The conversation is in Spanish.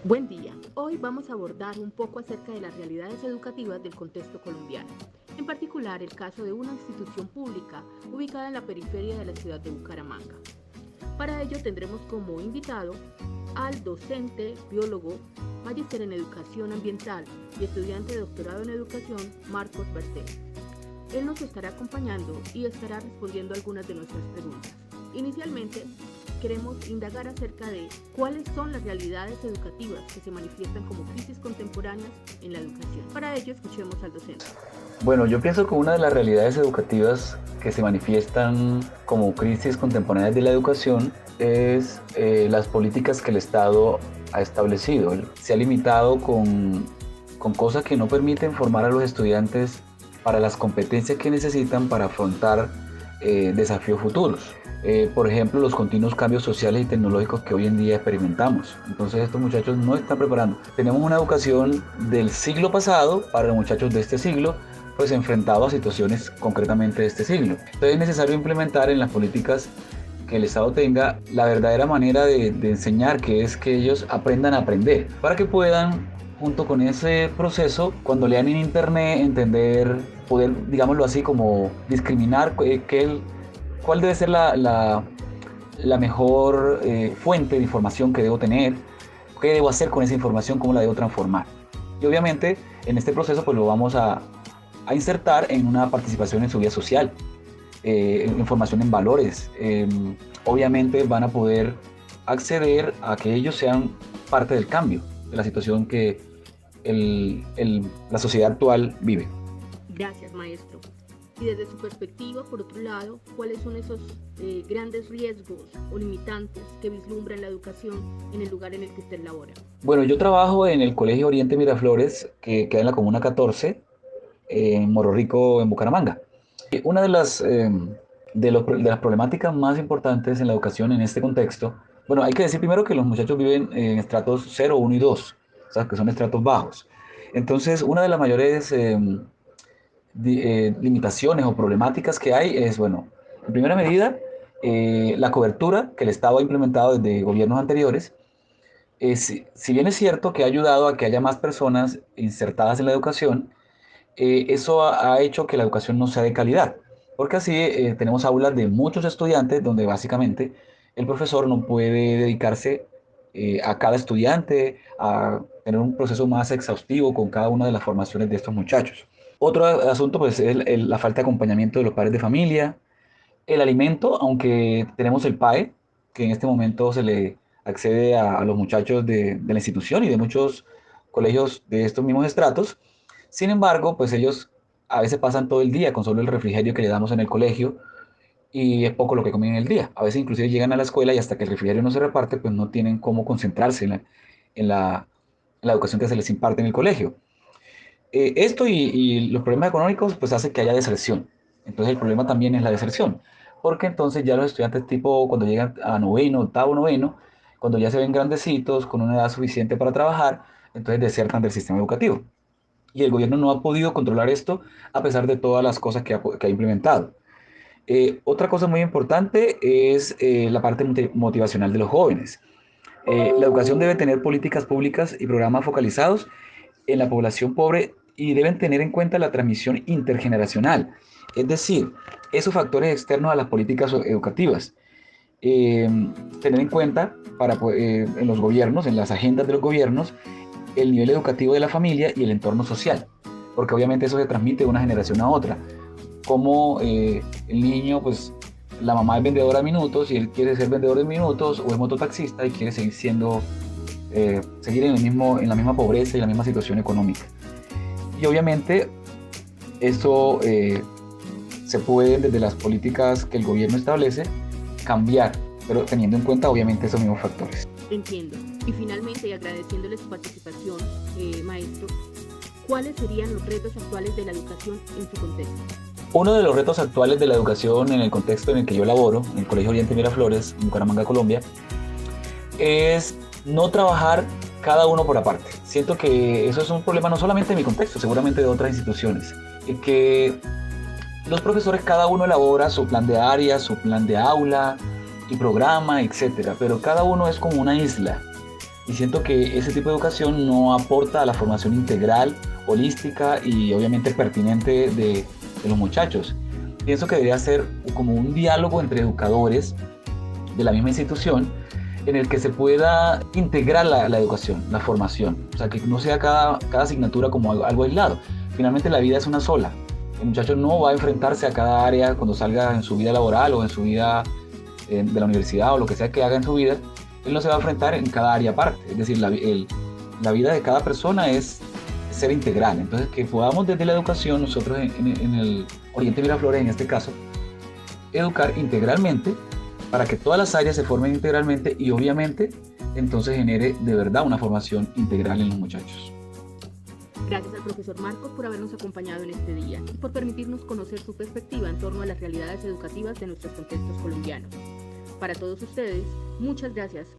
Buen día. Hoy vamos a abordar un poco acerca de las realidades educativas del contexto colombiano, en particular el caso de una institución pública ubicada en la periferia de la ciudad de Bucaramanga. Para ello tendremos como invitado al docente, biólogo, magíster en educación ambiental y estudiante de doctorado en educación, Marcos Bertel. Él nos estará acompañando y estará respondiendo algunas de nuestras preguntas. Inicialmente, queremos indagar acerca de cuáles son las realidades educativas que se manifiestan como crisis contemporáneas en la educación. Para ello, escuchemos al docente. Bueno, yo pienso que una de las realidades educativas que se manifiestan como crisis contemporáneas de la educación es las políticas que el Estado ha establecido. Se ha limitado con cosas que no permiten formar a los estudiantes para las competencias que necesitan para afrontar desafíos futuros. Por ejemplo, los continuos cambios sociales y tecnológicos que hoy en día experimentamos. Entonces estos muchachos no están preparando. Tenemos una educación del siglo pasado para los muchachos de este siglo, pues enfrentados a situaciones concretamente de este siglo. Entonces es necesario implementar en las políticas que el Estado tenga la verdadera manera de enseñar, que es que ellos aprendan a aprender, para que puedan, junto con ese proceso, cuando lean en internet, entender, poder, digámoslo así, como discriminar cuál debe ser la mejor fuente de información que debo tener, qué debo hacer con esa información, cómo la debo transformar. Y obviamente en este proceso pues lo vamos a insertar en una participación en su vida social, información en valores. Obviamente van a poder acceder a que ellos sean parte del cambio de la situación que la sociedad actual vive. Gracias, maestro. Y desde su perspectiva, por otro lado, ¿cuáles son esos grandes riesgos o limitantes que vislumbran la educación en el lugar en el que usted labora? Bueno, yo trabajo en el Colegio Oriente Miraflores, que queda en la Comuna 14, en Morro Rico, en Bucaramanga. Una de las problemáticas más importantes en la educación en este contexto, bueno, hay que decir primero que los muchachos viven en estratos 0, 1 y 2, o sea, que son estratos bajos. Entonces, una de las mayores limitaciones o problemáticas que hay es, bueno, en primera medida, la cobertura que el Estado ha implementado desde gobiernos anteriores. Si bien es cierto que ha ayudado a que haya más personas insertadas en la educación, eso ha hecho que la educación no sea de calidad, porque así tenemos aulas de muchos estudiantes donde básicamente el profesor no puede dedicarse a cada estudiante, a tener un proceso más exhaustivo con cada una de las formaciones de estos muchachos. Otro asunto pues, es la falta de acompañamiento de los padres de familia, el alimento, aunque tenemos el PAE, que en este momento se le accede a los muchachos de la institución y de muchos colegios de estos mismos estratos. Sin embargo, pues ellos a veces pasan todo el día con solo el refrigerio que le damos en el colegio y es poco lo que comen en el día. A veces inclusive llegan a la escuela y hasta que el refrigerio no se reparte, pues no tienen cómo concentrarse en la educación que se les imparte en el colegio. Esto y los problemas económicos pues hace que haya deserción. Entonces el problema también es la deserción, porque entonces ya los estudiantes tipo cuando llegan a noveno, octavo, noveno, cuando ya se ven grandecitos, con una edad suficiente para trabajar, entonces desertan del sistema educativo. Y el gobierno no ha podido controlar esto a pesar de todas las cosas que ha implementado. Otra cosa muy importante es la parte motivacional de los jóvenes. La educación debe tener políticas públicas y programas focalizados en la población pobre y deben tener en cuenta la transmisión intergeneracional, es decir, esos factores externos a las políticas educativas. Tener en cuenta en los gobiernos, en las agendas de los gobiernos, el nivel educativo de la familia y el entorno social, porque obviamente eso se transmite de una generación a otra. Como el niño, pues la mamá es vendedora de minutos y él quiere ser vendedor de minutos, o es mototaxista y quiere seguir seguir en la misma pobreza y la misma situación económica. Y obviamente esto se puede desde las políticas que el gobierno establece cambiar, pero teniendo en cuenta obviamente esos mismos factores. Entiendo. Y finalmente, y agradeciéndole su participación, maestro, ¿cuáles serían los retos actuales de la educación en su contexto? Uno de los retos actuales de la educación en el contexto en el que yo laboro, en el Colegio Oriente Miraflores, en Bucaramanga, Colombia, es no trabajar cada uno por aparte. Siento que eso es un problema no solamente de mi contexto, seguramente de otras instituciones, que los profesores cada uno elabora su plan de área, su plan de aula y programa, etcétera, pero cada uno es como una isla. y siento que ese tipo de educación no aporta a la formación integral, holística y obviamente pertinente de los muchachos. Pienso que debería ser como un diálogo entre educadores de la misma institución en el que se pueda integrar la educación, la formación, o sea, que no sea cada asignatura como algo aislado. Finalmente la vida es una sola. El muchacho no va a enfrentarse a cada área cuando salga en su vida laboral o en su vida de la universidad o lo que sea que haga en su vida. Él no se va a enfrentar en cada área aparte. Es decir, la vida de cada persona es ser integral. Entonces, que podamos desde la educación, nosotros en el Oriente Miraflores, en este caso, educar integralmente para que todas las áreas se formen integralmente y obviamente entonces genere de verdad una formación integral en los muchachos. Gracias al profesor Marcos por habernos acompañado en este día y por permitirnos conocer su perspectiva en torno a las realidades educativas de nuestros contextos colombianos. Para todos ustedes, muchas gracias.